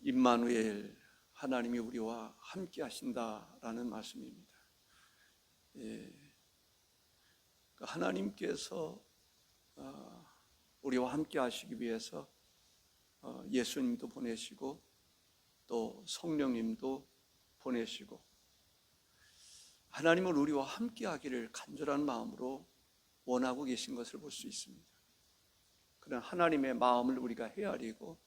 임마누엘, 하나님이 우리와 함께 하신다라는 말씀입니다. 하나님께서 우리와 함께 하시기 위해서 예수님도 보내시고 또 성령님도 보내시고 하나님은 우리와 함께 하기를 간절한 마음으로 원하고 계신 것을 볼 수 있습니다. 그런 하나님의 마음을 우리가 헤아리고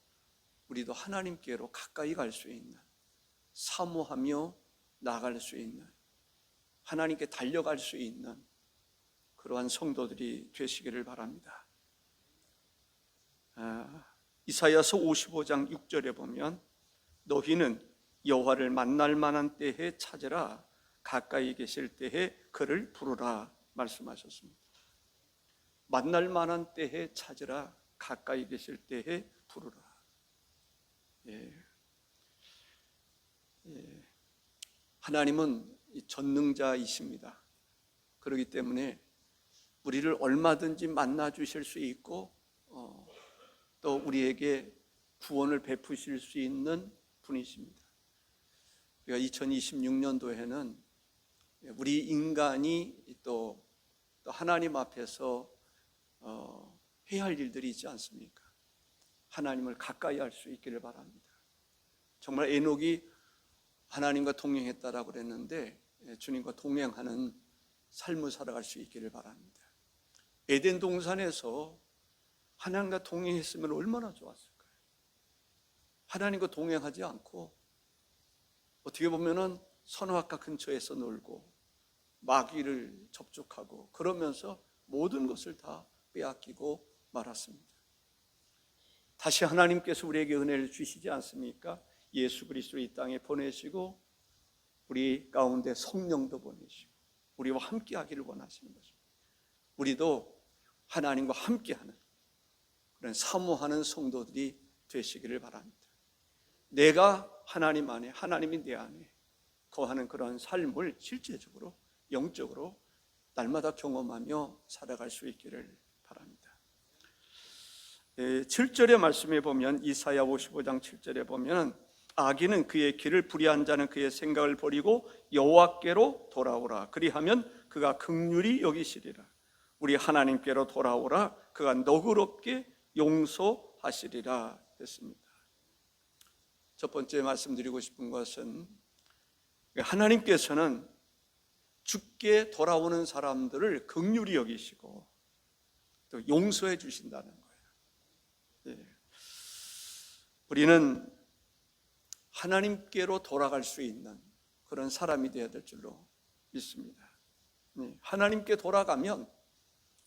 우리도 하나님께로 가까이 갈 수 있는, 사모하며 나갈 수 있는, 하나님께 달려갈 수 있는 그러한 성도들이 되시기를 바랍니다. 이사야서 55장 6절에 보면 너희는 여호와를 만날 만한 때에 찾으라, 가까이 계실 때에 그를 부르라 말씀하셨습니다. 만날 만한 때에 찾으라, 가까이 계실 때에 부르라. 하나님은 전능자이십니다. 그렇기 때문에 우리를 얼마든지 만나 주실 수 있고 또 우리에게 구원을 베푸실 수 있는 분이십니다. 우리가 2026년도에는 우리 인간이 또 하나님 앞에서 해야 할 일들이 있지 않습니까? 하나님을 가까이 할 수 있기를 바랍니다. 정말 에녹이 하나님과 동행했다라고 그랬는데 주님과 동행하는 삶을 살아갈 수 있기를 바랍니다. 에덴 동산에서 하나님과 동행했으면 얼마나 좋았을까요? 하나님과 동행하지 않고 어떻게 보면은 선악과 근처에서 놀고 마귀를 접촉하고 그러면서 모든 것을 다 빼앗기고 말았습니다. 다시 하나님께서 우리에게 은혜를 주시지 않습니까? 예수 그리스도를 이 땅에 보내시고 우리 가운데 성령도 보내시고 우리와 함께 하기를 원하시는 것입니다. 우리도 하나님과 함께하는 그런 사모하는 성도들이 되시기를 바랍니다. 내가 하나님 안에, 하나님이 내 안에 거하는 그런 삶을 실제적으로 영적으로 날마다 경험하며 살아갈 수 있기를 바랍니다. 7절의 말씀에 보면 이사야 55장 7절에 보면 악인은 그의 길을 불의한 자는 그의 생각을 버리고 여호와께로 돌아오라. 그리하면 그가 긍휼히 여기시리라. 우리 하나님께로 돌아오라. 그가 너그럽게 용서하시리라 했습니다. 첫 번째 말씀드리고 싶은 것은 하나님께서는 주께 돌아오는 사람들을 긍휼히 여기시고 또 용서해 주신다는 거예요. 우리는 하나님께로 돌아갈 수 있는 그런 사람이 되어야 될 줄로 믿습니다. 하나님께 돌아가면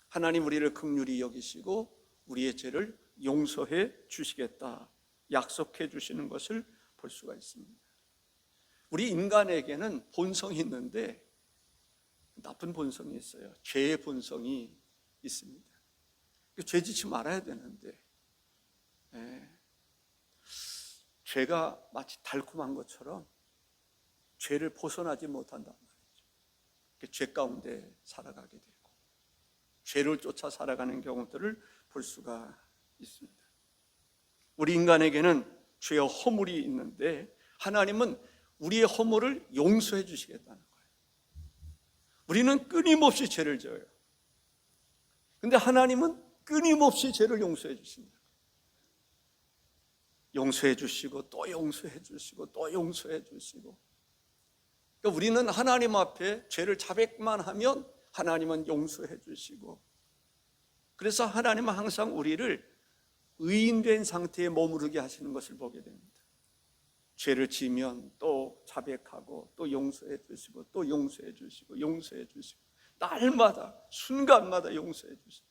하나님 우리를 긍휼히 여기시고 우리의 죄를 용서해 주시겠다 약속해 주시는 것을 볼 수가 있습니다. 우리 인간에게는 본성이 있는데 나쁜 본성이 있어요. 죄의 본성이 있습니다. 죄 짓지 말아야 되는데 죄가 마치 달콤한 것처럼 죄를 벗어나지 못한단 말이죠. 죄 가운데 살아가게 되고 죄를 쫓아 살아가는 경우들을 볼 수가 있습니다. 우리 인간에게는 죄의 허물이 있는데 하나님은 우리의 허물을 용서해 주시겠다는 거예요. 우리는 끊임없이 죄를 져요. 그런데 하나님은 끊임없이 죄를 용서해 주신다. 용서해 주시고 또 용서해 주시고 또 용서해 주시고. 그러니까 우리는 하나님 앞에 죄를 자백만 하면 하나님은 용서해 주시고, 그래서 하나님은 항상 우리를 의인된 상태에 머무르게 하시는 것을 보게 됩니다. 죄를 지면 또 자백하고 또 용서해 주시고 또 용서해 주시고 용서해 주시고 날마다 순간마다 용서해 주시고,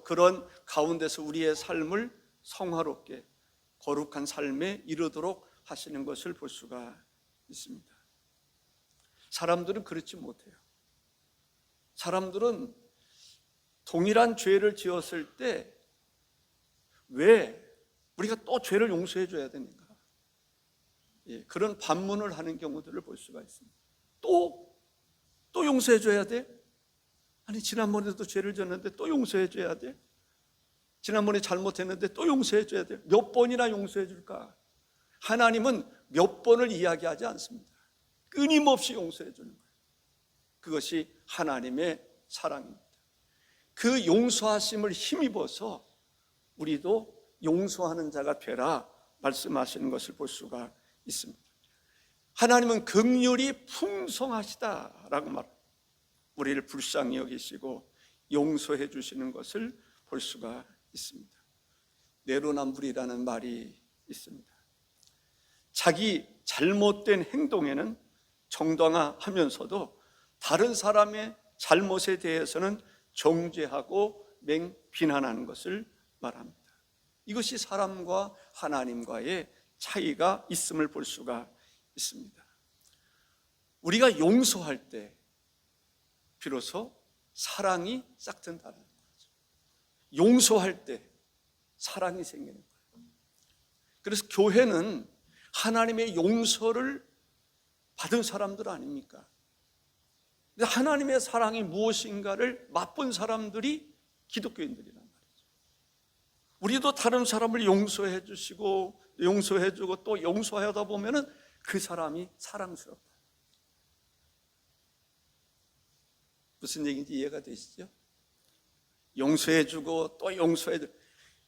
그런 가운데서 우리의 삶을 성화롭게 거룩한 삶에 이르도록 하시는 것을 볼 수가 있습니다. 사람들은 그렇지 못해요. 사람들은 동일한 죄를 지었을 때 왜 우리가 또 죄를 용서해 줘야 되는가? 그런 반문을 하는 경우들을 볼 수가 있습니다. 또 용서해 줘야 돼? 아니 지난번에도 죄를 졌는데 또 용서해 줘야 돼? 지난번에 잘못했는데 또 용서해 줘야 돼? 몇 번이나 용서해 줄까? 하나님은 몇 번을 이야기하지 않습니다. 끊임없이 용서해 주는 거예요. 그것이 하나님의 사랑입니다. 그 용서하심을 힘입어서 우리도 용서하는 자가 되라 말씀하시는 것을 볼 수가 있습니다. 하나님은 긍휼이 풍성하시다라고 말합니다. 우리를 불쌍히 여기시고 용서해 주시는 것을 볼 수가 있습니다. 내로남불이라는 말이 있습니다. 자기 잘못된 행동에는 정당화하면서도 다른 사람의 잘못에 대해서는 정죄하고 맹비난하는 것을 말합니다. 이것이 사람과 하나님과의 차이가 있음을 볼 수가 있습니다. 우리가 용서할 때 비로소 사랑이 싹튼다는 거죠. 용서할 때 사랑이 생기는 거예요. 그래서 교회는 하나님의 용서를 받은 사람들 아닙니까? 하나님의 사랑이 무엇인가를 맛본 사람들이 기독교인들이란 말이죠. 우리도 다른 사람을 용서해 주시고 용서해 주고 또 용서하다 보면은 그 사람이 사랑스럽다. 무슨 얘기인지 이해가 되시죠? 용서해 주고 또 용서해 주고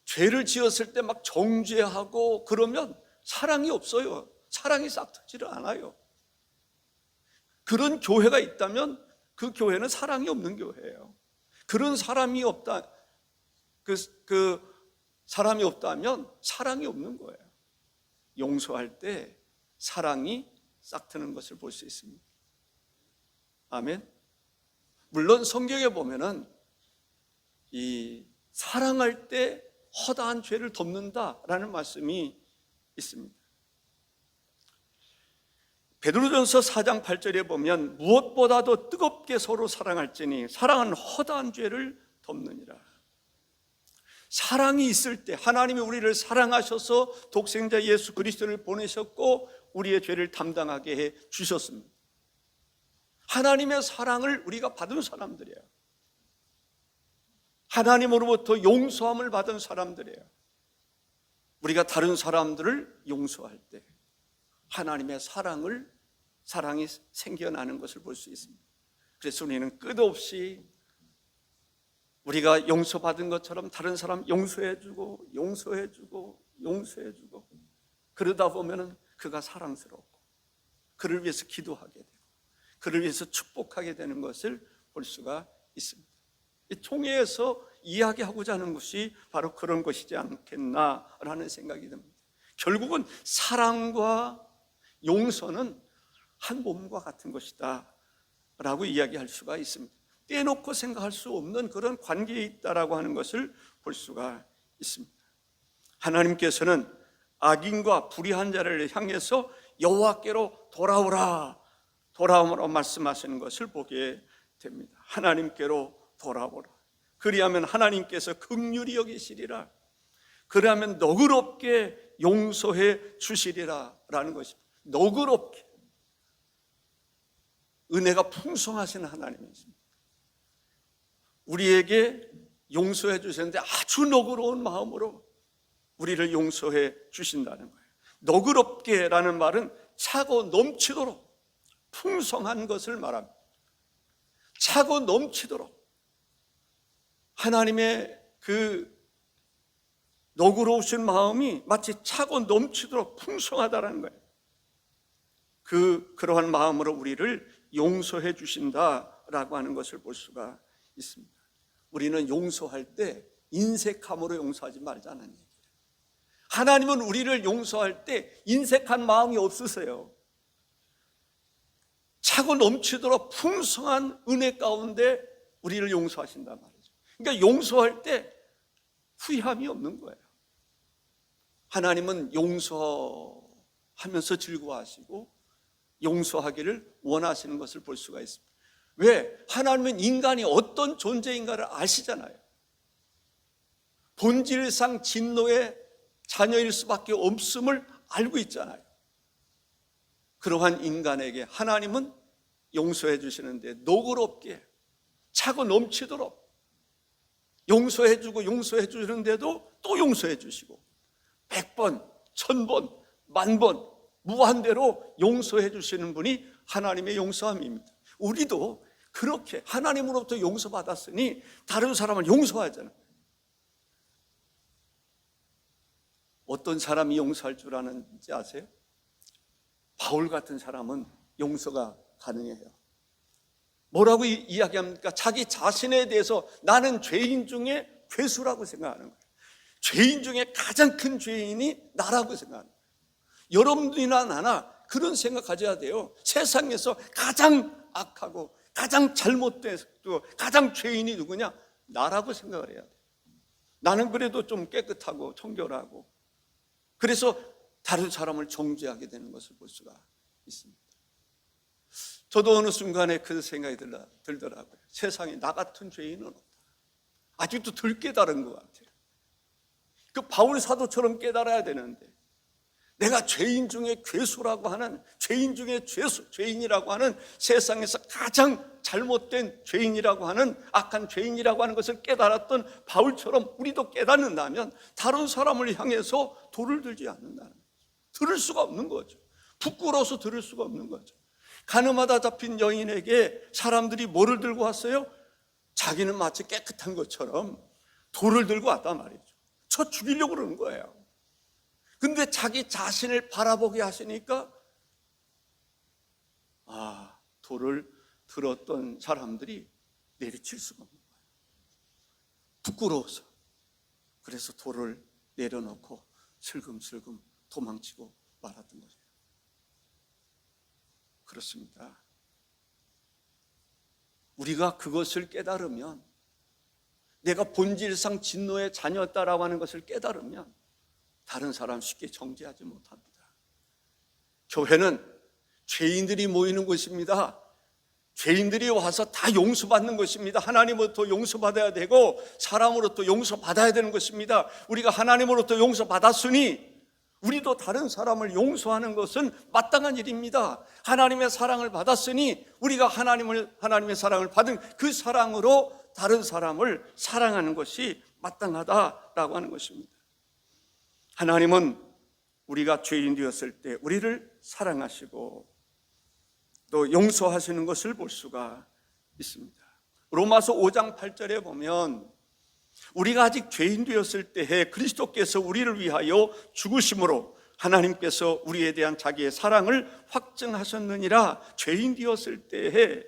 죄를 지었을 때 막 정죄하고 그러면 사랑이 없어요. 사랑이 싹트지를 않아요. 그런 교회가 있다면 그 교회는 사랑이 없는 교회예요. 그런 사람이 없다, 그 사람이 없다면 사랑이 없는 거예요. 용서할 때 사랑이 싹트는 것을 볼 수 있습니다. 아멘. 물론 성경에 보면은 이 사랑할 때 허다한 죄를 덮는다라는 말씀이 있습니다. 베드로전서 4장 8절에 보면 무엇보다도 뜨겁게 서로 사랑할지니 사랑은 허다한 죄를 덮느니라. 사랑이 있을 때 하나님이 우리를 사랑하셔서 독생자 예수 그리스도를 보내셨고 우리의 죄를 담당하게 해 주셨습니다. 하나님의 사랑을 우리가 받은 사람들이에요. 하나님으로부터 용서함을 받은 사람들이에요. 우리가 다른 사람들을 용서할 때 하나님의 사랑이 생겨나는 것을 볼 수 있습니다. 그래서 우리는 끝없이 우리가 용서받은 것처럼 다른 사람 용서해주고 그러다 보면은 그가 사랑스럽고 그를 위해서 기도하게 되고 그를 위해서 축복하게 되는 것을 볼 수가 있습니다. 이 통해서 이야기하고자 하는 것이 바로 그런 것이지 않겠나라는 생각이 듭니다. 결국은 사랑과 용서는 한 몸과 같은 것이다 라고 이야기할 수가 있습니다. 떼놓고 생각할 수 없는 그런 관계에 있다라고 하는 것을 볼 수가 있습니다. 하나님께서는 악인과 불의한 자를 향해서 여호와께로 돌아오라고 말씀하시는 것을 보게 됩니다. 하나님께로 돌아오라. 그리하면 하나님께서 긍휼히 여기시리라. 그리하면 너그럽게 용서해 주시리라 라는 것입니다. 너그럽게 은혜가 풍성하신 하나님이십니다. 우리에게 용서해 주셨는데 아주 너그러운 마음으로 우리를 용서해 주신다는 거예요. 너그럽게라는 말은 차고 넘치도록 풍성한 것을 말합니다. 차고 넘치도록 하나님의 그 너그러우신 마음이 마치 차고 넘치도록 풍성하다는 거예요. 그러한 마음으로 우리를 용서해 주신다라고 하는 것을 볼 수가 있습니다. 우리는 용서할 때 인색함으로 용서하지 말자는 얘기예요. 하나님은 우리를 용서할 때 인색한 마음이 없으세요. 차고 넘치도록 풍성한 은혜 가운데 우리를 용서하신단 말이죠. 그러니까 용서할 때 후회함이 없는 거예요. 하나님은 용서하면서 즐거워하시고 용서하기를 원하시는 것을 볼 수가 있습니다. 왜? 하나님은 인간이 어떤 존재인가를 아시잖아요. 본질상 진노의 자녀일 수밖에 없음을 알고 있잖아요. 그러한 인간에게 하나님은 용서해 주시는데 너그럽게 차고 넘치도록 용서해 주고 용서해 주시는데도 또 용서해 주시고 100번, 1000번, 만번 무한대로 용서해 주시는 분이 하나님의 용서함입니다. 우리도 그렇게 하나님으로부터 용서받았으니 다른 사람을 용서하잖아요. 어떤 사람이 용서할 줄 아는지 아세요? 바울 같은 사람은 용서가 가능해요. 뭐라고 이야기합니까? 자기 자신에 대해서 나는 죄인 중에 괴수라고 생각하는 거예요. 죄인 중에 가장 큰 죄인이 나라고 생각하는 거예요. 여러분들이나 나나 그런 생각 가져야 돼요. 세상에서 가장 악하고 가장 잘못되고 가장 죄인이 누구냐? 나라고 생각을 해야 돼요. 나는 그래도 좀 깨끗하고 청결하고, 그래서 다른 사람을 정죄하게 되는 것을 볼 수가 있습니다. 저도 어느 순간에 그 생각이 들더라고요. 세상에 나 같은 죄인은 없다. 아직도 덜 깨달은 것 같아요. 그 바울 사도처럼 깨달아야 되는데, 내가 죄인 중에 괴수라고 하는, 죄인 중에 죄인이라고 하는, 세상에서 가장 잘못된 죄인이라고 하는, 악한 죄인이라고 하는 것을 깨달았던 바울처럼 우리도 깨닫는다면 다른 사람을 향해서 돌을 들지 않는다는 거죠. 들을 수가 없는 거죠. 부끄러워서 들을 수가 없는 거죠. 가늠하다 잡힌 여인에게 사람들이 뭐를 들고 왔어요? 자기는 마치 깨끗한 것처럼 돌을 들고 왔단 말이죠. 저 죽이려고 그러는 거예요. 근데 자기 자신을 바라보게 하시니까 돌을 들었던 사람들이 내리칠 수가 없는 거예요. 부끄러워서. 그래서 돌을 내려놓고 슬금슬금 도망치고 말았던 거예요. 그렇습니다. 우리가 그것을 깨달으면, 내가 본질상 진노의 자녀였다라고 하는 것을 깨달으면 다른 사람 쉽게 정죄하지 못합니다. 교회는 죄인들이 모이는 곳입니다. 죄인들이 와서 다 용서받는 것입니다. 하나님으로부터 용서받아야 되고 사람으로부터 용서받아야 되는 것입니다. 우리가 하나님으로부터 용서받았으니 우리도 다른 사람을 용서하는 것은 마땅한 일입니다. 하나님의 사랑을 받았으니 우리가 하나님의 사랑을 받은 그 사랑으로 다른 사람을 사랑하는 것이 마땅하다라고 하는 것입니다. 하나님은 우리가 죄인 되었을 때 우리를 사랑하시고 또 용서하시는 것을 볼 수가 있습니다. 로마서 5장 8절에 보면 우리가 아직 죄인 되었을 때에 그리스도께서 우리를 위하여 죽으심으로 하나님께서 우리에 대한 자기의 사랑을 확증하셨느니라. 죄인 되었을 때에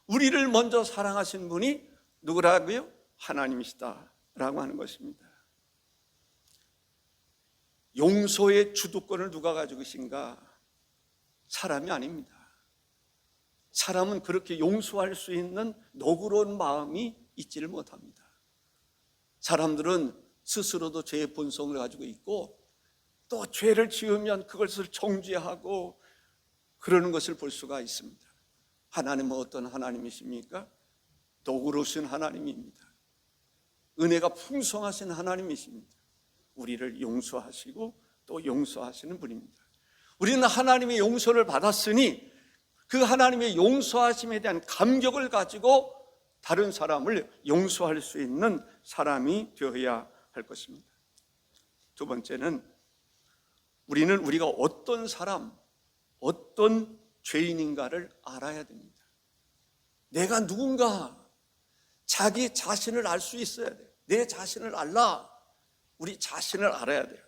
우리를 먼저 사랑하신 분이 누구라고요? 하나님이시다라고 하는 것입니다. 용서의 주도권을 누가 가지고 계신가? 사람이 아닙니다. 사람은 그렇게 용서할 수 있는 너그러운 마음이 있지를 못합니다. 사람들은 스스로도 죄의 본성을 가지고 있고 또 죄를 지으면 그것을 정죄하고 그러는 것을 볼 수가 있습니다. 하나님은 어떤 하나님이십니까? 너그러우신 하나님입니다. 은혜가 풍성하신 하나님이십니다. 우리를 용서하시고 또 용서하시는 분입니다. 우리는 하나님의 용서를 받았으니 그 하나님의 용서하심에 대한 감격을 가지고 다른 사람을 용서할 수 있는 사람이 되어야 할 것입니다. 두 번째는 우리는 우리가 어떤 사람, 어떤 죄인인가를 알아야 됩니다. 내가 누군가 자기 자신을 알 수 있어야 돼요. 내 자신을 알라. 우리 자신을 알아야 돼요.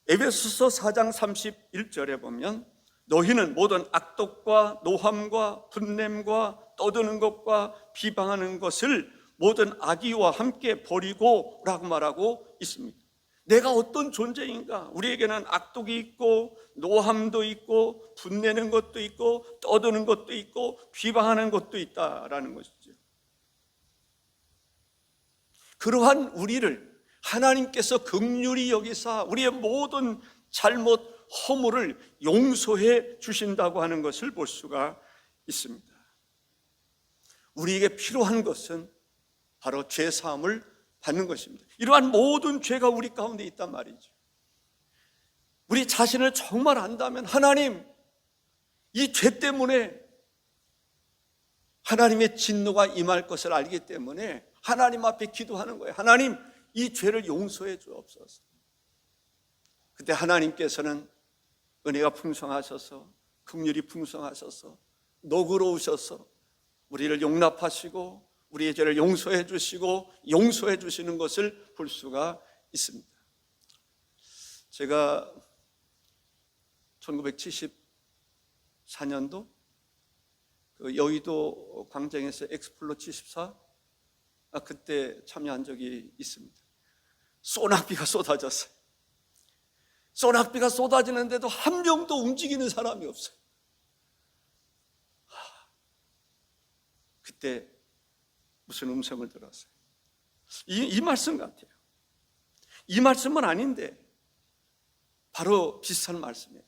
에베소서 4장 31절에 보면 너희는 모든 악독과 노함과 분냄과 떠드는 것과 비방하는 것을 모든 악의와 함께 버리고 라고 말하고 있습니다. 내가 어떤 존재인가? 우리에게는 악독이 있고 노함도 있고 분내는 것도 있고 떠드는 것도 있고 비방하는 것도 있다라는 것이죠. 그러한 우리를 하나님께서 긍휼히 여기사 우리의 모든 잘못, 허물을 용서해 주신다고 하는 것을 볼 수가 있습니다. 우리에게 필요한 것은 바로 죄 사함을 받는 것입니다. 이러한 모든 죄가 우리 가운데 있단 말이죠. 우리 자신을 정말 안다면 하나님, 이 죄 때문에 하나님의 진노가 임할 것을 알기 때문에 하나님 앞에 기도하는 거예요. 하나님, 이 죄를 용서해 주옵소서. 그때 하나님께서는 은혜가 풍성하셔서 긍휼이 풍성하셔서 너그러우셔서 우리를 용납하시고 우리의 죄를 용서해 주시고 용서해 주시는 것을 볼 수가 있습니다. 제가 1974년도 그 여의도 광장에서 엑스플로 74 그때 참여한 적이 있습니다. 소낙비가 쏟아졌어요. 소낙비가 쏟아지는데도 한 명도 움직이는 사람이 없어요. 그때 무슨 음성을 들었어요? 이 말씀 같아요. 이 말씀은 아닌데 바로 비슷한 말씀이에요.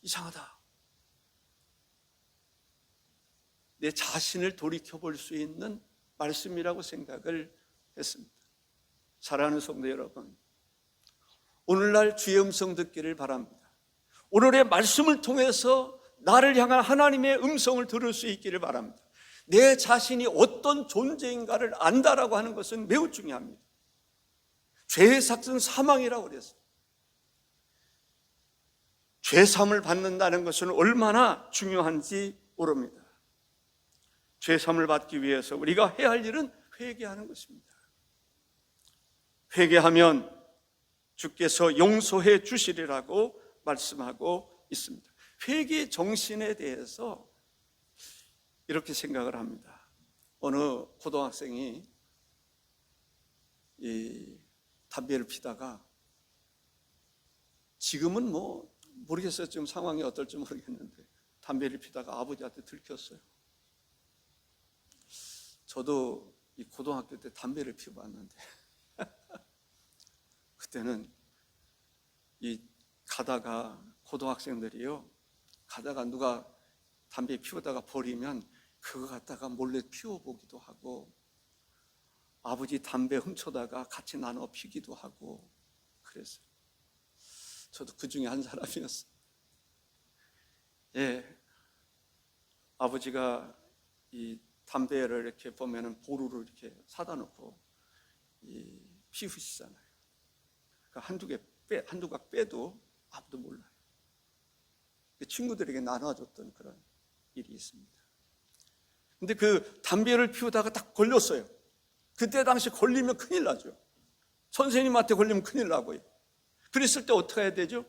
이상하다. 내 자신을 돌이켜볼 수 있는 말씀이라고 생각을 했습니다. 사랑하는 성도 여러분, 오늘날 주의 음성 듣기를 바랍니다. 오늘의 말씀을 통해서 나를 향한 하나님의 음성을 들을 수 있기를 바랍니다. 내 자신이 어떤 존재인가를 안다라고 하는 것은 매우 중요합니다. 죄의 삭은 사망이라고 그랬어요. 죄사함을 받는다는 것은 얼마나 중요한지 모릅니다. 죄사함을 받기 위해서 우리가 해야 할 일은 회개하는 것입니다. 회개하면 주께서 용서해 주시리라고 말씀하고 있습니다. 회개 정신에 대해서 이렇게 생각을 합니다. 어느 고등학생이 이 담배를 피다가 지금은 모르겠어요. 지금 상황이 어떨지 모르겠는데 담배를 피다가 아버지한테 들켰어요. 저도 이 고등학교 때 담배를 피워봤는데 그때는 이 가다가 고등학생들이요, 가다가 누가 담배 피우다가 버리면 그거 갖다가 몰래 피워보기도 하고 아버지 담배 훔쳐다가 같이 나눠 피기도 하고 그랬어요. 저도 그 중에 한 사람이었어요. 예, 아버지가 이 담배를 이렇게 보면은 보루를 이렇게 사다 놓고 피우시잖아요. 그러니까 한두 각 빼도 아무도 몰라요. 친구들에게 나눠줬던 그런 일이 있습니다. 근데 그 담배를 피우다가 딱 걸렸어요. 그때 당시 걸리면 큰일 나죠. 선생님한테 걸리면 큰일 나고요. 그랬을 때 어떻게 해야 되죠?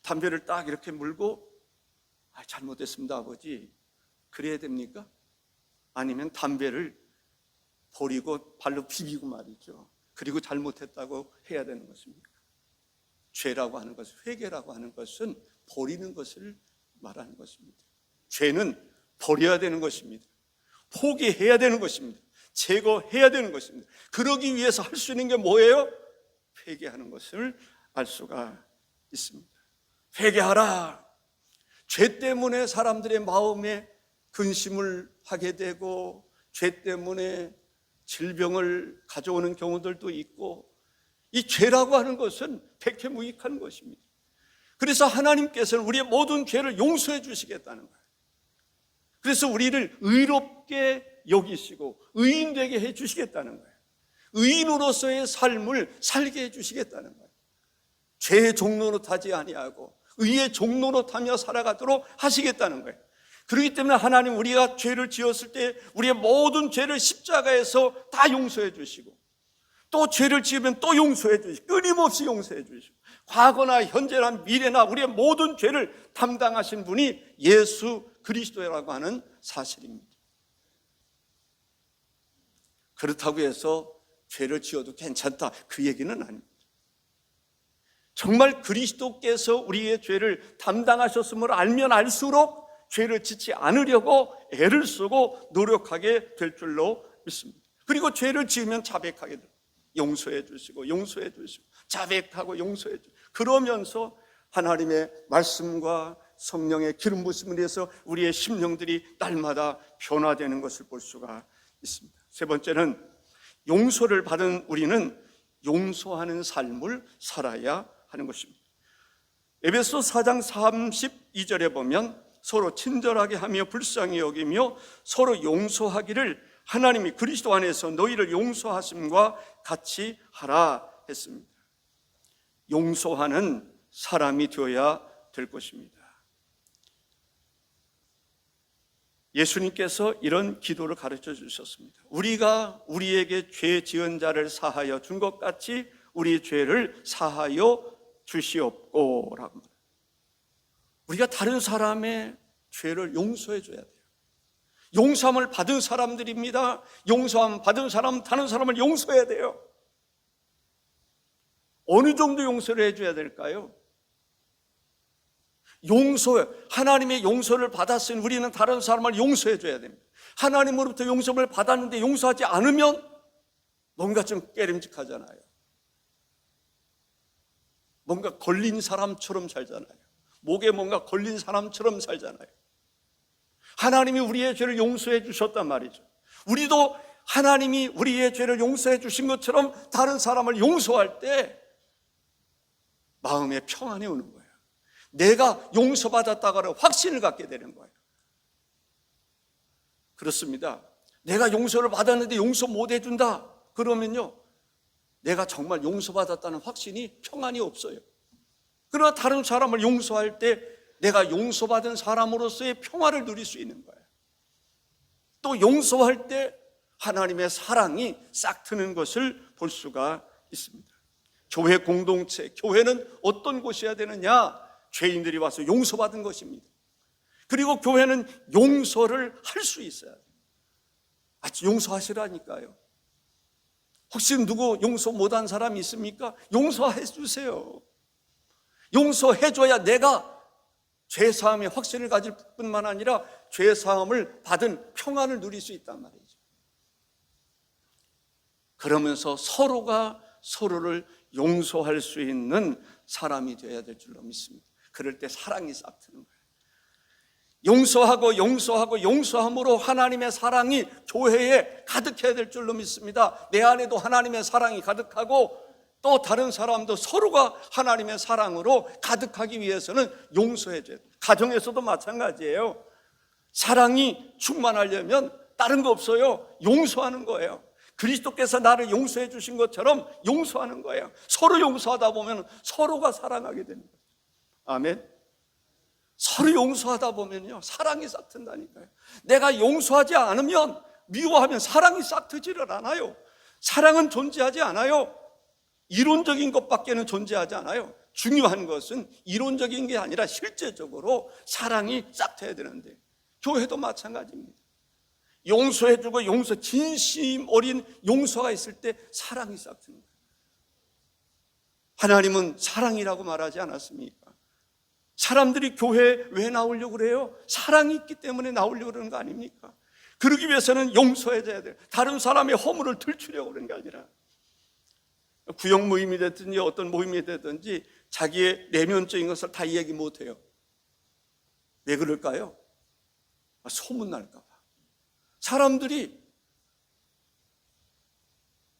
담배를 딱 이렇게 물고 잘못했습니다 아버지, 그래야 됩니까? 아니면 담배를 버리고 발로 비비고 말이죠. 그리고 잘못했다고 해야 되는 것입니까? 죄라고 하는 것은, 회개라고 하는 것은 버리는 것을 말하는 것입니다. 죄는 버려야 되는 것입니다. 포기해야 되는 것입니다. 제거해야 되는 것입니다. 그러기 위해서 할 수 있는 게 뭐예요? 회개하는 것을 알 수가 있습니다. 회개하라. 죄 때문에 사람들의 마음에 근심을 하게 되고 죄 때문에 질병을 가져오는 경우들도 있고, 이 죄라고 하는 것은 백해무익한 것입니다. 그래서 하나님께서는 우리의 모든 죄를 용서해 주시겠다는 거예요. 그래서 우리를 의롭게 여기시고 의인되게 해 주시겠다는 거예요. 의인으로서의 삶을 살게 해 주시겠다는 거예요. 죄의 종로로 타지 아니하고 의의 종로로 타며 살아가도록 하시겠다는 거예요. 그렇기 때문에 하나님, 우리가 죄를 지었을 때 우리의 모든 죄를 십자가에서 다 용서해 주시고, 또 죄를 지으면 또 용서해 주시고, 끊임없이 용서해 주시고, 과거나 현재나 미래나 우리의 모든 죄를 담당하신 분이 예수 그리스도라고 하는 사실입니다. 그렇다고 해서 죄를 지어도 괜찮다, 그 얘기는 아닙니다. 정말 그리스도께서 우리의 죄를 담당하셨음을 알면 알수록 죄를 짓지 않으려고 애를 쓰고 노력하게 될 줄로 믿습니다. 그리고 죄를 지으면 자백하게 됩니다. 용서해 주시고 용서해 주시고 자백하고 용서해 주시고, 그러면서 하나님의 말씀과 성령의 기름 부심을 위해서 우리의 심령들이 날마다 변화되는 것을 볼 수가 있습니다. 세 번째는, 용서를 받은 우리는 용서하는 삶을 살아야 하는 것입니다. 에베소 4장 32절에 보면 서로 친절하게 하며 불쌍히 여기며 서로 용서하기를 하나님이 그리스도 안에서 너희를 용서하심과 같이 하라 했습니다. 용서하는 사람이 되어야 될 것입니다. 예수님께서 이런 기도를 가르쳐 주셨습니다. 우리가 우리에게 죄 지은 자를 사하여 준 것 같이 우리 죄를 사하여 주시옵고 라고 말합니다. 우리가 다른 사람의 죄를 용서해 줘야 돼요. 용서함을 받은 사람들입니다. 용서함 받은 사람, 다른 사람을 용서해야 돼요. 어느 정도 용서를 해줘야 될까요? 하나님의 용서를 받았으니 우리는 다른 사람을 용서해 줘야 됩니다. 하나님으로부터 용서를 받았는데 용서하지 않으면 뭔가 좀 깨림직하잖아요. 뭔가 걸린 사람처럼 살잖아요. 목에 뭔가 걸린 사람처럼 살잖아요. 하나님이 우리의 죄를 용서해 주셨단 말이죠. 우리도 하나님이 우리의 죄를 용서해 주신 것처럼 다른 사람을 용서할 때 마음에 평안이 오는 거예요. 내가 용서받았다고 확신을 갖게 되는 거예요. 그렇습니다. 내가 용서를 받았는데 용서 못 해준다 그러면요, 내가 정말 용서받았다는 확신이 평안이 없어요. 그러나 다른 사람을 용서할 때 내가 용서받은 사람으로서의 평화를 누릴 수 있는 거예요. 또 용서할 때 하나님의 사랑이 싹 트는 것을 볼 수가 있습니다. 교회 공동체, 교회는 어떤 곳이어야 되느냐? 죄인들이 와서 용서받은 것입니다. 그리고 교회는 용서를 할 수 있어야 돼요. 용서하시라니까요. 혹시 누구 용서 못한 사람이 있습니까? 용서해 주세요. 용서해줘야 내가 죄사함의 확신을 가질 뿐만 아니라 죄사함을 받은 평안을 누릴 수 있단 말이죠. 그러면서 서로가 서로를 용서할 수 있는 사람이 되어야 될 줄로 믿습니다. 그럴 때 사랑이 싹 트는 거예요. 용서함으로 하나님의 사랑이 교회에 가득해야 될 줄로 믿습니다. 내 안에도 하나님의 사랑이 가득하고 또 다른 사람도 서로가 하나님의 사랑으로 가득하기 위해서는 용서해줘야 돼요. 가정에서도 마찬가지예요. 사랑이 충만하려면 다른 거 없어요. 용서하는 거예요. 그리스도께서 나를 용서해 주신 것처럼 용서하는 거예요. 서로 용서하다 보면 서로가 사랑하게 되는 거예요. 아멘. 서로 용서하다 보면요, 사랑이 싹 튼다니까요. 내가 용서하지 않으면, 미워하면 사랑이 싹 트지를 않아요. 사랑은 존재하지 않아요. 이론적인 것밖에는 존재하지 않아요. 중요한 것은 이론적인 게 아니라 실제적으로 사랑이 싹 트야 되는데, 교회도 마찬가지입니다. 용서해주고 진심 어린 용서가 있을 때 사랑이 싹 트는 거예요. 하나님은 사랑이라고 말하지 않았습니까? 사람들이 교회에 왜 나오려고 그래요? 사랑이 있기 때문에 나오려고 그러는 거 아닙니까? 그러기 위해서는 용서해줘야 돼요. 다른 사람의 허물을 들추려고 그러는 게 아니라, 구역 모임이 됐든지 어떤 모임이 됐든지 자기의 내면적인 것을 다 이야기 못해요. 왜 그럴까요? 소문날까 봐. 사람들이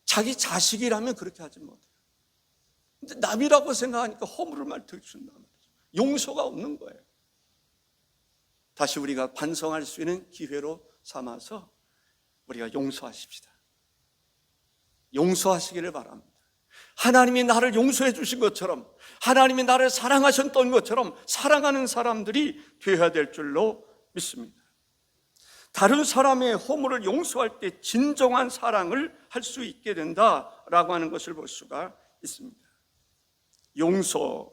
자기 자식이라면 그렇게 하지 못해요. 근데 남이라고 생각하니까 허물을 말 들춘단 말이죠. 용서가 없는 거예요. 다시 우리가 반성할 수 있는 기회로 삼아서 우리가 용서하십시다. 용서하시기를 바랍니다. 하나님이 나를 용서해 주신 것처럼, 하나님이 나를 사랑하셨던 것처럼 사랑하는 사람들이 되어야 될 줄로 믿습니다. 다른 사람의 허물을 용서할 때 진정한 사랑을 할 수 있게 된다라고 하는 것을 볼 수가 있습니다. 용서,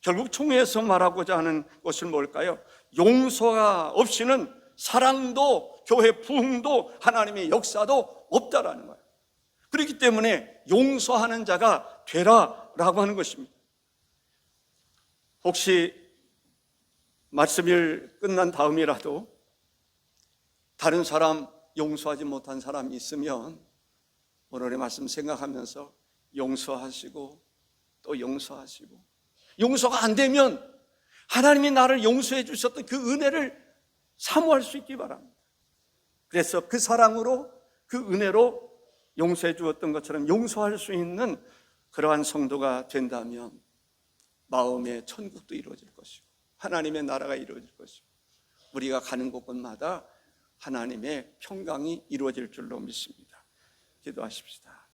결국 총회에서 말하고자 하는 것은 뭘까요? 용서가 없이는 사랑도 교회 부흥도 하나님의 역사도 없다라는 거예요. 그렇기 때문에 용서하는 자가 되라라고 하는 것입니다. 혹시 말씀이 끝난 다음이라도 다른 사람 용서하지 못한 사람이 있으면 오늘의 말씀 생각하면서 용서하시고 또 용서하시고, 용서가 안 되면 하나님이 나를 용서해 주셨던 그 은혜를 사모할 수 있기 바랍니다. 그래서 그 사랑으로, 그 은혜로 용서해 주었던 것처럼 용서할 수 있는 그러한 성도가 된다면 마음의 천국도 이루어질 것이고 하나님의 나라가 이루어질 것이고 우리가 가는 곳곳마다 하나님의 평강이 이루어질 줄로 믿습니다. 기도하십시다.